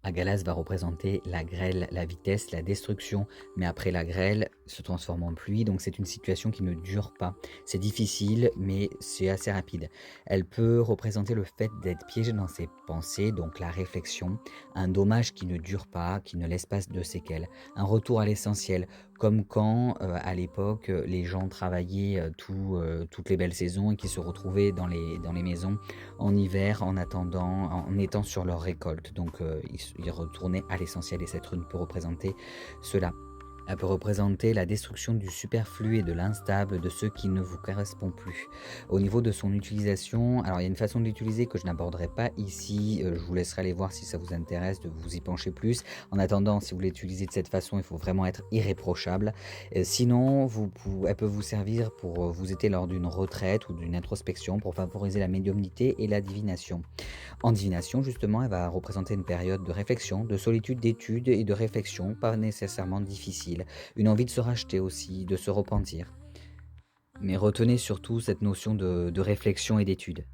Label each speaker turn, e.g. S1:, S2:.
S1: Agalas va représenter la grêle, la vitesse, la destruction, mais après la grêle se transforme en pluie, donc c'est une situation qui ne dure pas. C'est difficile, mais c'est assez rapide. Elle peut représenter le fait d'être piégé dans ses pensées, donc la réflexion, un dommage qui ne dure pas, qui ne laisse pas de séquelles, un retour à l'essentiel, comme quand à l'époque les gens travaillaient toutes les belles saisons et qui se retrouvaient dans les maisons en hiver en attendant, en étant sur leur récolte. Donc ils retournaient à l'essentiel et cette rune peut représenter cela. Elle peut représenter la destruction du superflu et de l'instable, de ce qui ne vous correspond plus. Au niveau de son utilisation, alors il y a une façon de l'utiliser que je n'aborderai pas ici, je vous laisserai aller voir si ça vous intéresse de vous y pencher plus. En attendant, si vous l'utilisez de cette façon, il faut vraiment être irréprochable. Sinon, elle peut vous servir pour vous aider lors d'une retraite ou d'une introspection pour favoriser la médiumnité et la divination. En divination, justement, elle va représenter une période de réflexion, de solitude, d'étude et de réflexion, pas nécessairement difficile. Une envie de se racheter aussi, de se repentir. Mais retenez surtout cette notion de réflexion et d'étude.